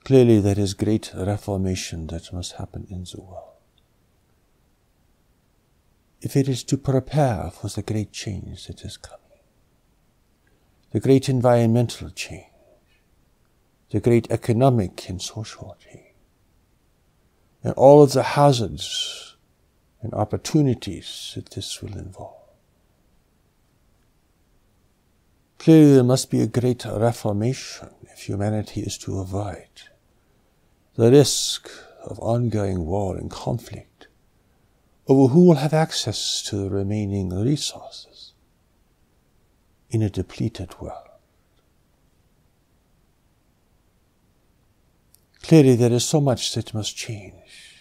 Clearly there is great reformation that must happen in the world. If it is to prepare for the great change that is coming, the great environmental change, the great economic and social change, and all of the hazards and opportunities that this will involve. Clearly there must be a great reformation if humanity is to avoid the risk of ongoing war and conflict over who will have access to the remaining resources in a depleted world. Clearly there is so much that must change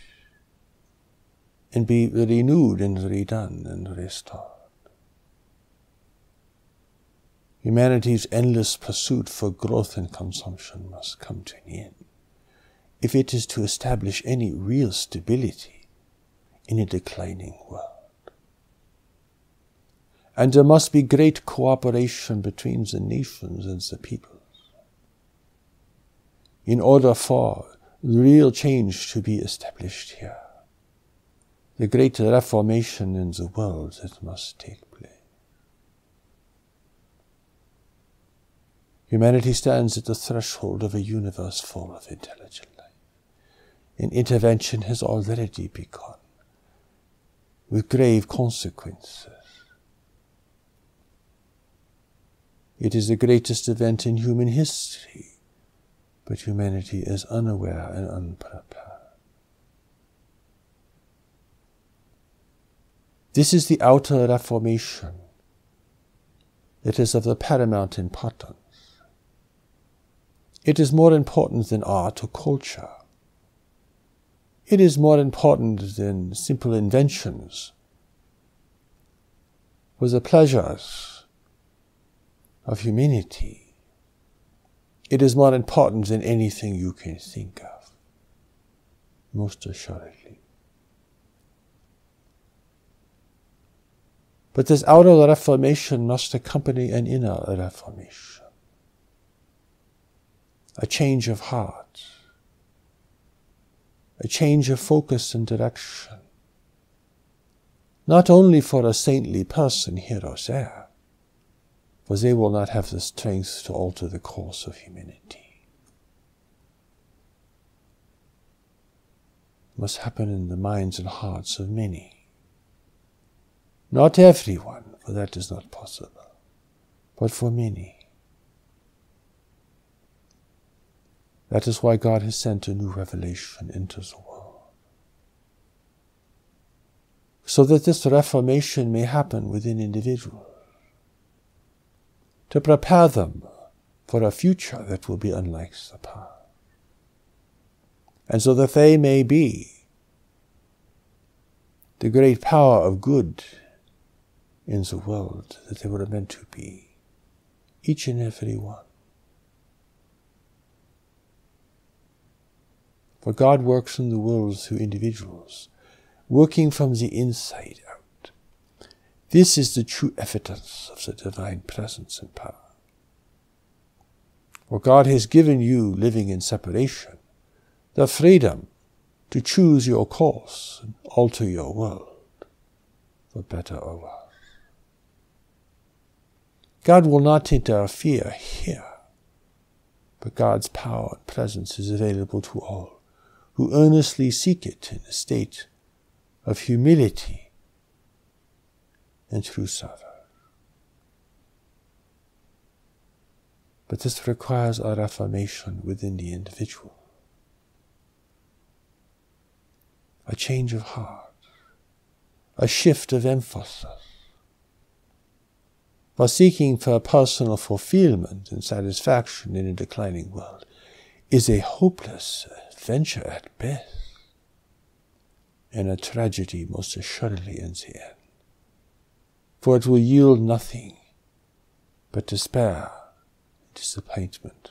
and be renewed and redone and restored. Humanity's endless pursuit for growth and consumption must come to an end if it is to establish any real stability in a declining world. And there must be great cooperation between the nations and the peoples in order for real change to be established here. The great reformation in the world that must take place. Humanity stands at the threshold of a universe full of intelligent life. And intervention has already begun, with grave consequences. It is the greatest event in human history, but humanity is unaware and unprepared. This is the outer reformation that is of the paramount importance. It is more important than art or culture. It is more important than simple inventions for the pleasures of humanity. It is more important than anything you can think of, most assuredly. But this outer reformation must accompany an inner reformation, a change of heart, a change of focus and direction, not only for a saintly person here or there, for they will not have the strength to alter the course of humanity. It must happen in the minds and hearts of many. Not everyone, for that is not possible, but for many. That is why God has sent a new revelation into the world, so that this reformation may happen within individuals, to prepare them for a future that will be unlike the past, and so that they may be the great power of good in the world that they were meant to be, each and every one. For God works in the world through individuals, working from the inside out. This is the true evidence of the divine presence and power. For God has given you, living in separation, the freedom to choose your course and alter your world, for better or worse. God will not interfere here, but God's power and presence is available to all who earnestly seek it in a state of humility and true service. But this requires a reformation within the individual, a change of heart, a shift of emphasis. For seeking for personal fulfillment and satisfaction in a declining world is a hopeless venture at best, and a tragedy most assuredly in the end. For it will yield nothing but despair and disappointment.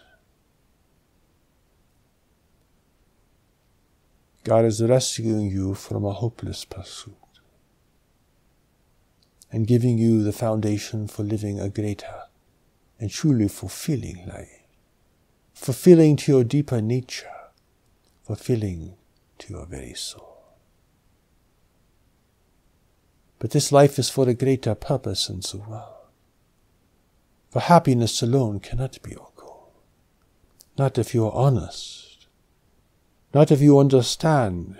God is rescuing you from a hopeless pursuit and giving you the foundation for living a greater and truly fulfilling life, fulfilling to your deeper nature fulfilling to your very soul. But this life is for a greater purpose in the world. For happiness alone cannot be your goal. Not if you are honest. Not if you understand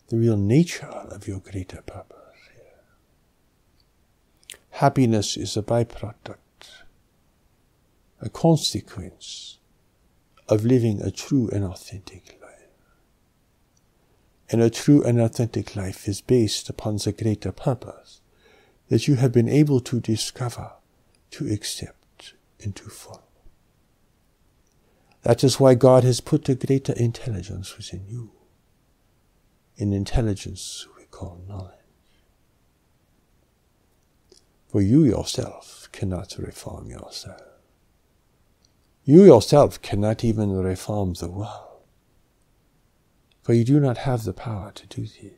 the real nature of your greater purpose here. Happiness is a byproduct, a consequence of living a true and authentic life. And a true and authentic life is based upon the greater purpose that you have been able to discover, to accept, and to follow. That is why God has put a greater intelligence within you. In intelligence we call knowledge. For you yourself cannot reform yourself. You yourself cannot even reform the world. For you do not have the power to do this.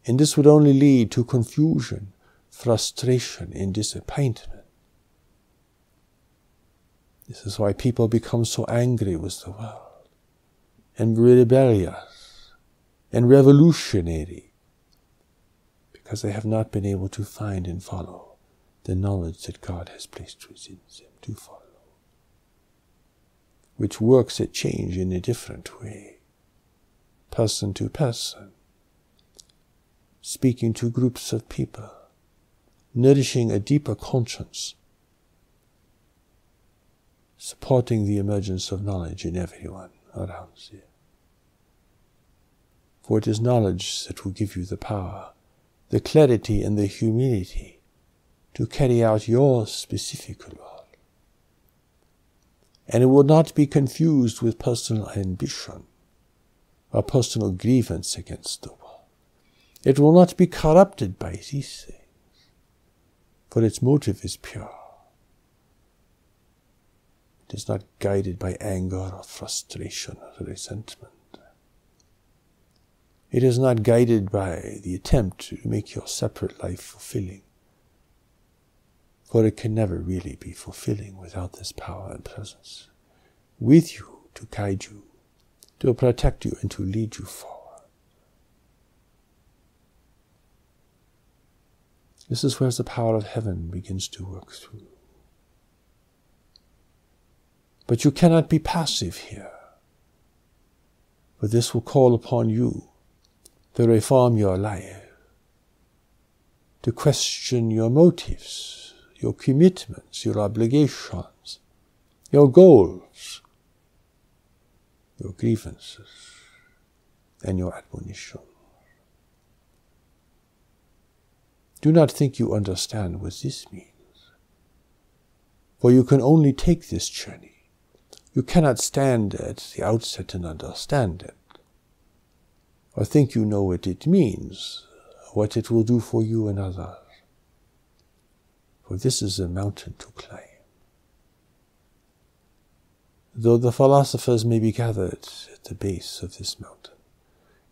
And this would only lead to confusion, frustration, and disappointment. This is why people become so angry with the world, and rebellious, and revolutionary, because they have not been able to find and follow the knowledge that God has placed within them to follow, which works at change in a different way, person to person, speaking to groups of people, nourishing a deeper conscience, supporting the emergence of knowledge in everyone around you. For it is knowledge that will give you the power, the clarity and the humility to carry out your specific role. And it will not be confused with personal ambition or personal grievance against the world. It will not be corrupted by these things, for its motive is pure. It is not guided by anger or frustration or resentment. It is not guided by the attempt to make your separate life fulfilling, for it can never really be fulfilling without this power and presence with you to guide you, to protect you, and to lead you forward. This is where the power of heaven begins to work through. But you cannot be passive here, for this will call upon you to reform your life, to question your motives, your commitments, your obligations, your goals, your grievances, and your admonition. Do not think you understand what this means, for you can only take this journey. You cannot stand at the outset and understand it, or think you know what it means, what it will do for you and others. For this is a mountain to climb. Though the philosophers may be gathered at the base of this mountain,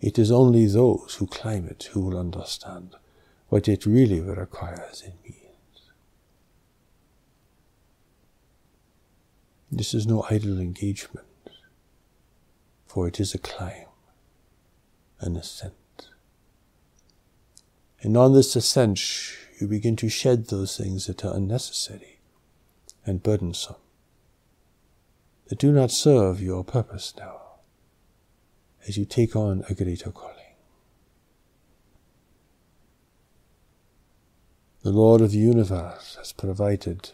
it is only those who climb it who will understand what it really requires and means. This is no idle engagement, for it is a climb, an ascent. And on this ascent, you begin to shed those things that are unnecessary and burdensome, that do not serve your purpose now, as you take on a greater calling. The Lord of the universe has provided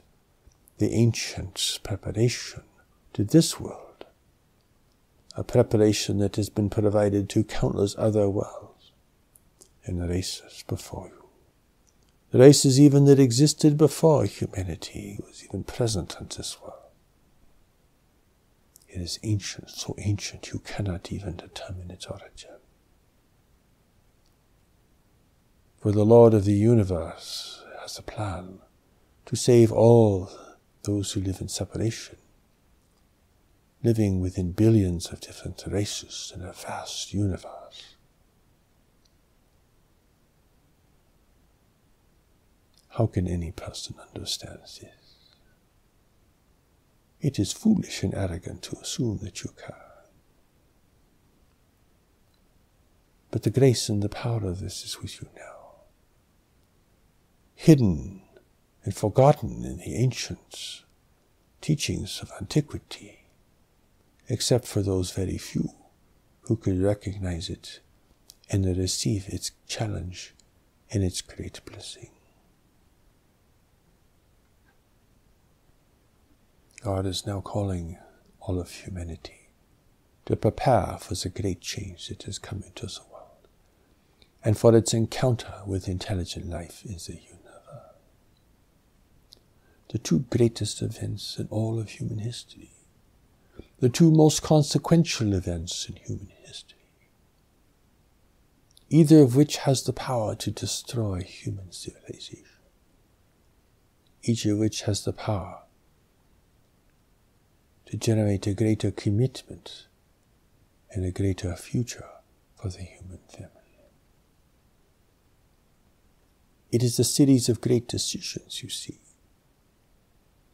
the ancient preparation to this world, a preparation that has been provided to countless other worlds and races before you. The races even that existed before humanity was even present in this world. It is ancient, so ancient you cannot even determine its origin. For the Lord of the universe has a plan to save all those who live in separation, living within billions of different races in a vast universe. How can any person understand this? It is foolish and arrogant to assume that you can. but the grace and the power of this is with you now. Hidden and forgotten in the ancient teachings of antiquity, except for those very few who could recognize it and receive its challenge and its great blessing. God is now calling all of humanity to prepare for the great change that is coming to the world and for its encounter with intelligent life in the universe. The two greatest events in all of human history, the two most consequential events in human history, either of which has the power to destroy human civilization, each of which has the power to generate a greater commitment and a greater future for the human family. It is a series of great decisions, you see,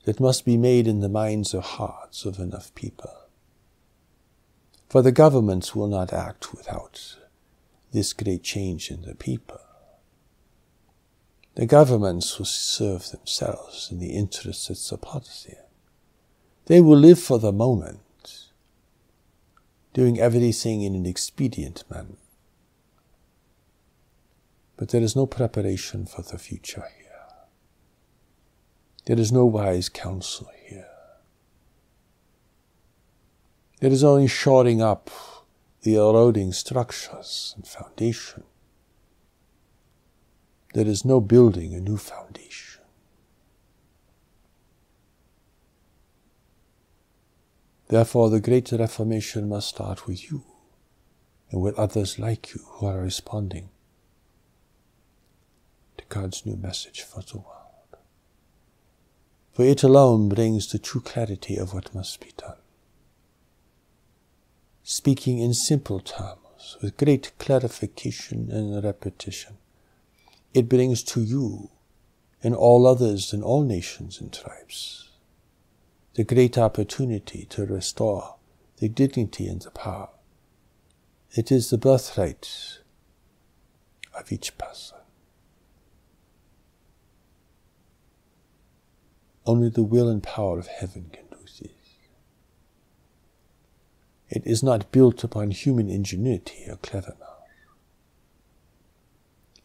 that must be made in the minds or hearts of enough people. For the governments will not act without this great change in the people. The governments will serve themselves in the interests that support them. They will live for the moment, doing everything in an expedient manner. But there is no preparation for the future here. There is no wise counsel here. There is only shoring up the eroding structures and foundation. There is no building a new foundation. Therefore, the great Reformation must start with you and with others like you who are responding to God's new message for the world. For it alone brings the true clarity of what must be done. Speaking in simple terms, with great clarification and repetition, it brings to you and all others in all nations and tribes the great opportunity to restore the dignity and the power. It is the birthright of each person. Only the will and power of heaven can do this. It is not built upon human ingenuity or cleverness.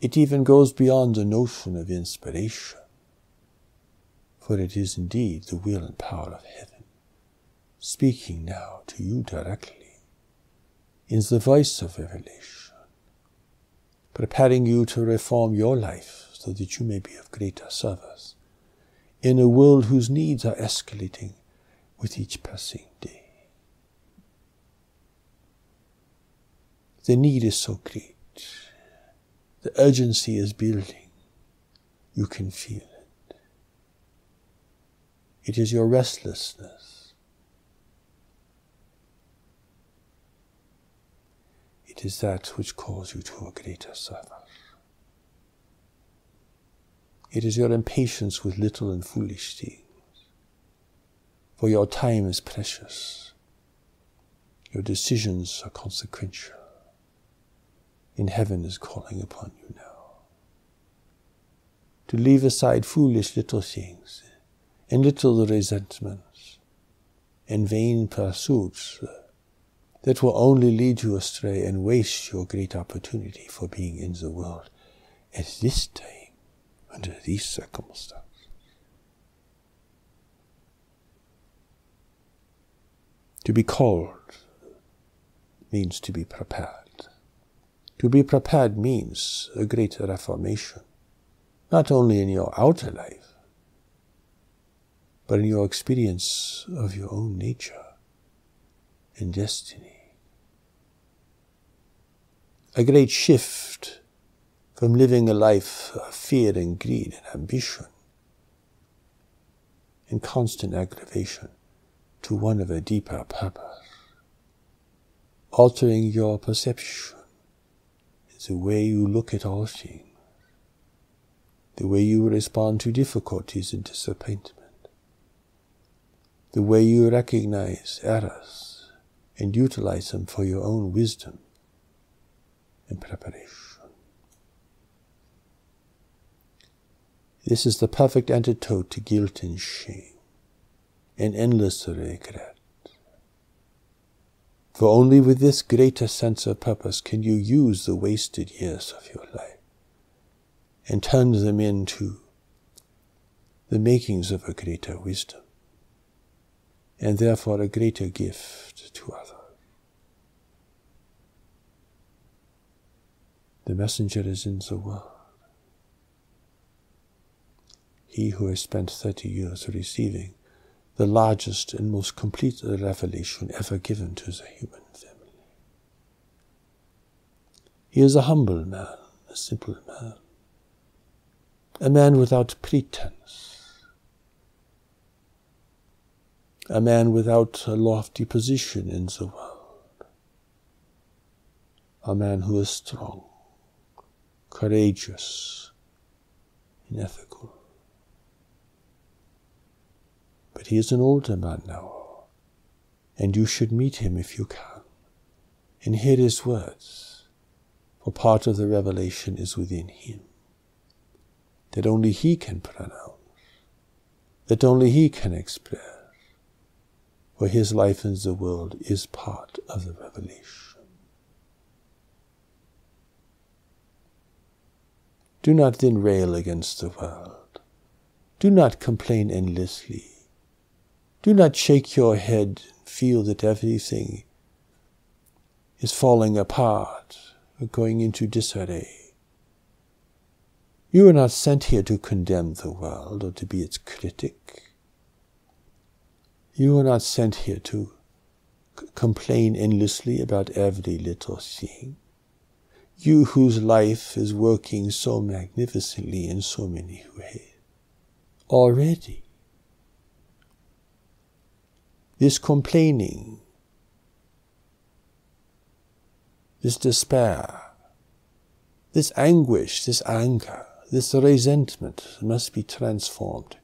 It even goes beyond the notion of inspiration, for it is indeed the will and power of heaven, speaking now to you directly, in the voice of revelation, preparing you to reform your life so that you may be of greater service in a world whose needs are escalating with each passing day. The need is so great. The urgency is building. You can feel it. It is your restlessness. It is that which calls you to a greater service. It is your impatience with little and foolish things. For your time is precious. Your decisions are consequential. And heaven is calling upon you now to leave aside foolish little things and little resentments and vain pursuits that will only lead you astray and waste your great opportunity for being in the world at this time, under these circumstances. To be called means to be prepared. To be prepared means a great reformation, not only in your outer life, but in your experience of your own nature and destiny. A great shift from living a life of fear and greed and ambition and constant aggravation to one of a deeper purpose, altering your perception, the way you look at all things, the way you respond to difficulties and disappointment, the way you recognize errors and utilize them for your own wisdom and preparation. This is the perfect antidote to guilt and shame and endless regret. For only with this greater sense of purpose can you use the wasted years of your life and turn them into the makings of a greater wisdom, and therefore a greater gift to others. The messenger is in the world. He who has spent 30 years receiving the largest and most complete revelation ever given to the human family. He is a humble man, a simple man, a man without pretense, a man without a lofty position in the world, a man who is strong, courageous, and ethical. But he is an older man now, and you should meet him if you can, and hear his words, for part of the revelation is within him, that only he can pronounce, that only he can express, for his life in the world is part of the revelation. Do not then rail against the world. Do not complain endlessly. Do not shake your head and feel that everything is falling apart or going into disarray. You are not sent here to condemn the world or to be its critic. You are not sent here to complain endlessly about every little thing. You whose life is working so magnificently in so many ways already. This complaining, this despair, this anguish, this anger, this resentment must be transformed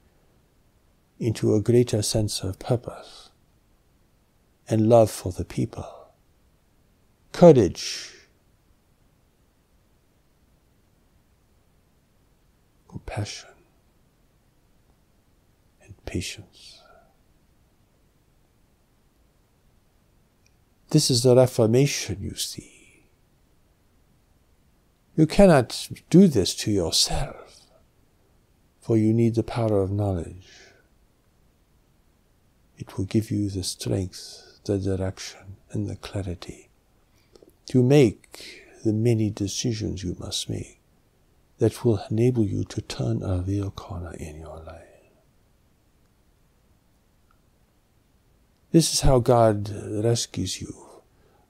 into a greater sense of purpose and love for the people, courage, compassion, and patience. This is the Reformation, you see. You cannot do this to yourself, for you need the power of knowledge. It will give you the strength, the direction, and the clarity to make the many decisions you must make that will enable you to turn a real corner in your life. This is how God rescues you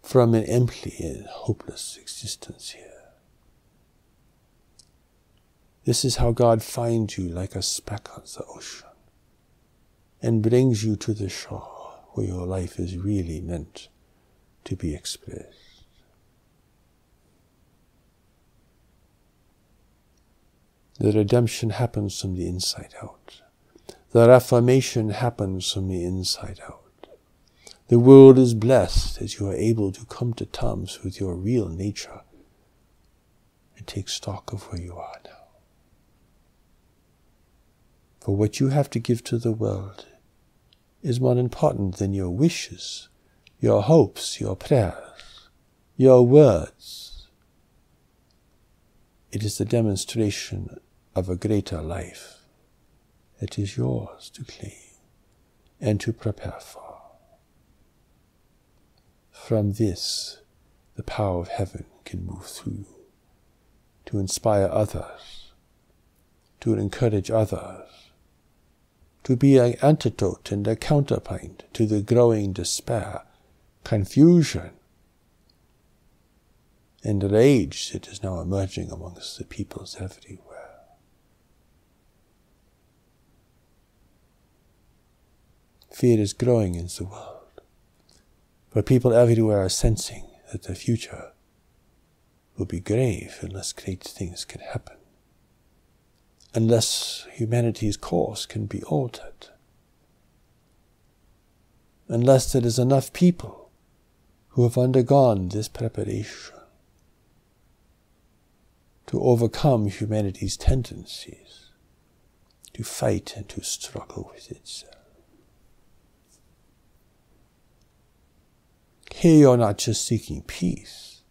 from an empty and hopeless existence here. This is how God finds you like a speck on the ocean and brings you to the shore where your life is really meant to be expressed. The redemption happens from the inside out. The Reformation happens from the inside out. The world is blessed as you are able to come to terms with your real nature and take stock of where you are now. For what you have to give to the world is more important than your wishes, your hopes, your prayers, your words. It is the demonstration of a greater life that is yours to claim and to prepare for. From this, the power of heaven can move through you to inspire others, to encourage others, to be an antidote and a counterpoint to the growing despair, confusion, and rage that is now emerging amongst the peoples everywhere. Fear is growing in the world. But people everywhere are sensing that the future will be grave unless great things can happen, unless humanity's course can be altered, unless there is enough people who have undergone this preparation to overcome humanity's tendencies to fight and to struggle with itself. Here you're not just seeking peace,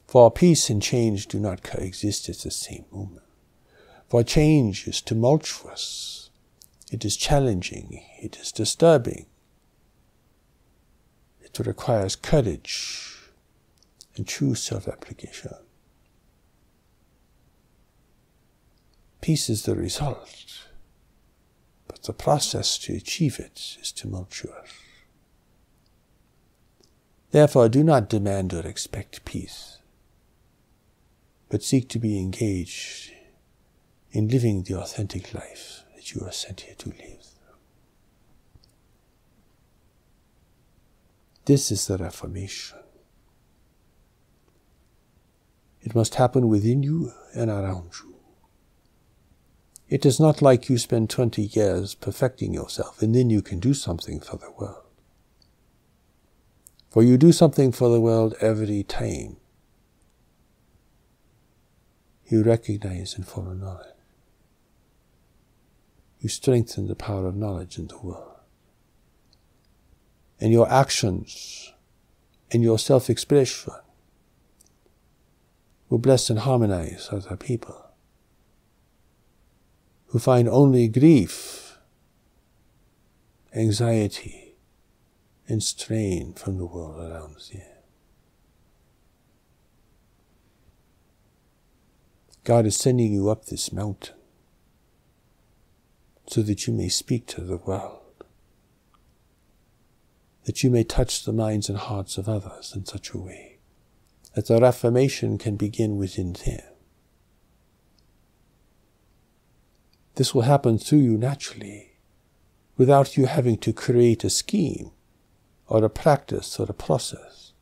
for peace and change do not coexist at the same moment. For change is tumultuous, it is challenging, it is disturbing. It requires courage and true self-application. Peace is the result, but the process to achieve it is tumultuous. Therefore, do not demand or expect peace, but seek to be engaged in living the authentic life that you are sent here to live. This is the Reformation. It must happen within you and around you. It is not like you spend 20 years perfecting yourself and then you can do something for the world. For you do something for the world every time you recognize and follow knowledge. You strengthen the power of knowledge in the world. And your actions and your self-expression will bless and harmonize other people who find only grief, anxiety, and strain from the world around them. God is sending you up this mountain so that you may speak to the world, that you may touch the minds and hearts of others in such a way that the Reformation can begin within them. This will happen through you naturally, without you having to create a scheme or a practice or a process.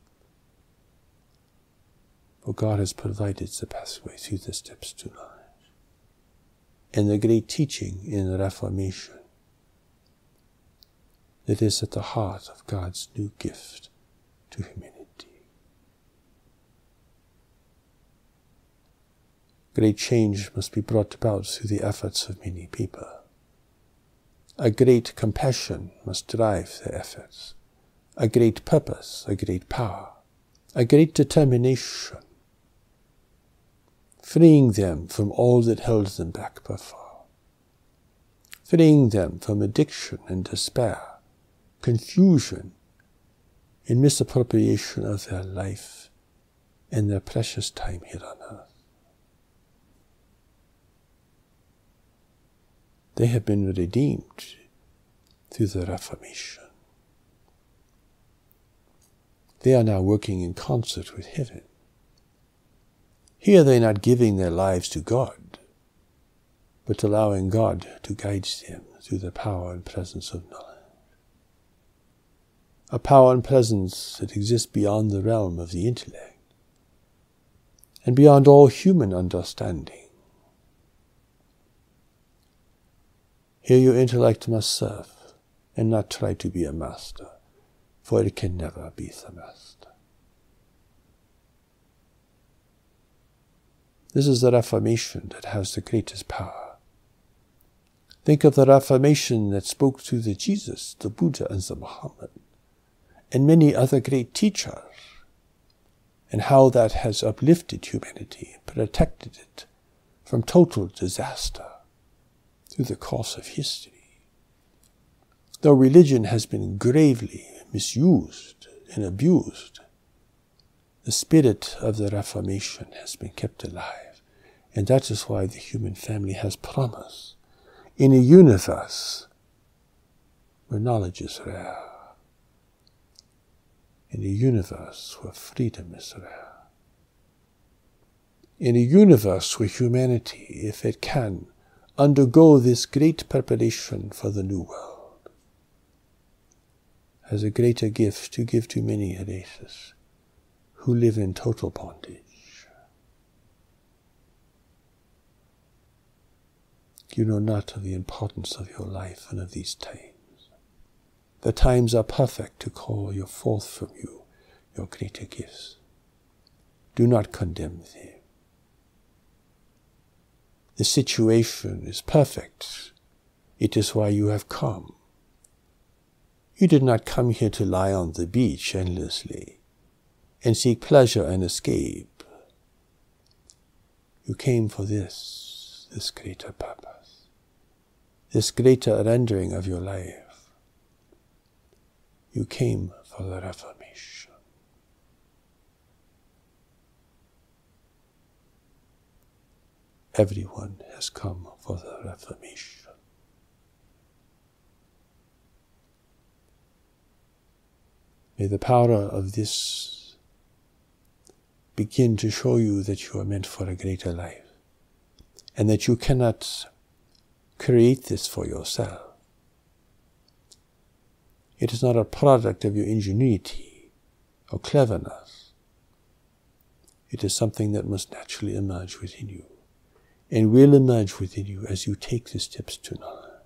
For God has provided the pathway through the steps to knowledge. And the great teaching in the Reformation that is at the heart of God's new gift to humanity. Great change must be brought about through the efforts of many people. A great compassion must drive their efforts. A great purpose, a great power, a great determination, freeing them from all that held them back before, freeing them from addiction and despair, confusion and misappropriation of their life and their precious time here on earth. They have been redeemed through the Reformation. They are now working in concert with heaven. Here they are not giving their lives to God, but allowing God to guide them through the power and presence of knowledge. A power and presence that exists beyond the realm of the intellect and beyond all human understanding. Here your intellect must serve and not try to be a master, for it can never be the master. This is the Reformation that has the greatest power. Think of the Reformation that spoke through the Jesus, the Buddha, and the Muhammad, and many other great teachers, and how that has uplifted humanity, protected it from total disaster through the course of history. Though religion has been gravely misused and abused, the spirit of the Reformation has been kept alive. And that is why the human family has promise in a universe where knowledge is rare, in a universe where freedom is rare, in a universe where humanity, if it can, undergo this great preparation for the new world, has a greater gift to give to many races who live in total bondage. You know not of the importance of your life and of these times. The times are perfect to call you forth from you your greater gifts. Do not condemn them. The situation is perfect. It is why you have come. You did not come here to lie on the beach endlessly and seek pleasure and escape. You came for this greater purpose, this greater rendering of your life. You came for the Reformation. Everyone has come for the Reformation. May the power of this begin to show you that you are meant for a greater life, and that you cannot create this for yourself. It is not a product of your ingenuity or cleverness. It is something that must naturally emerge within you, and will emerge within you as you take the steps to knowledge,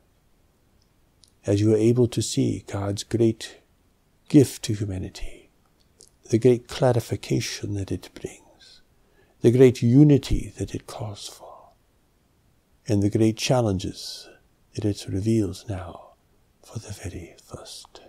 as you are able to see God's great gift to humanity, the great clarification that it brings, the great unity that it calls for, and the great challenges that it reveals now for the very first time.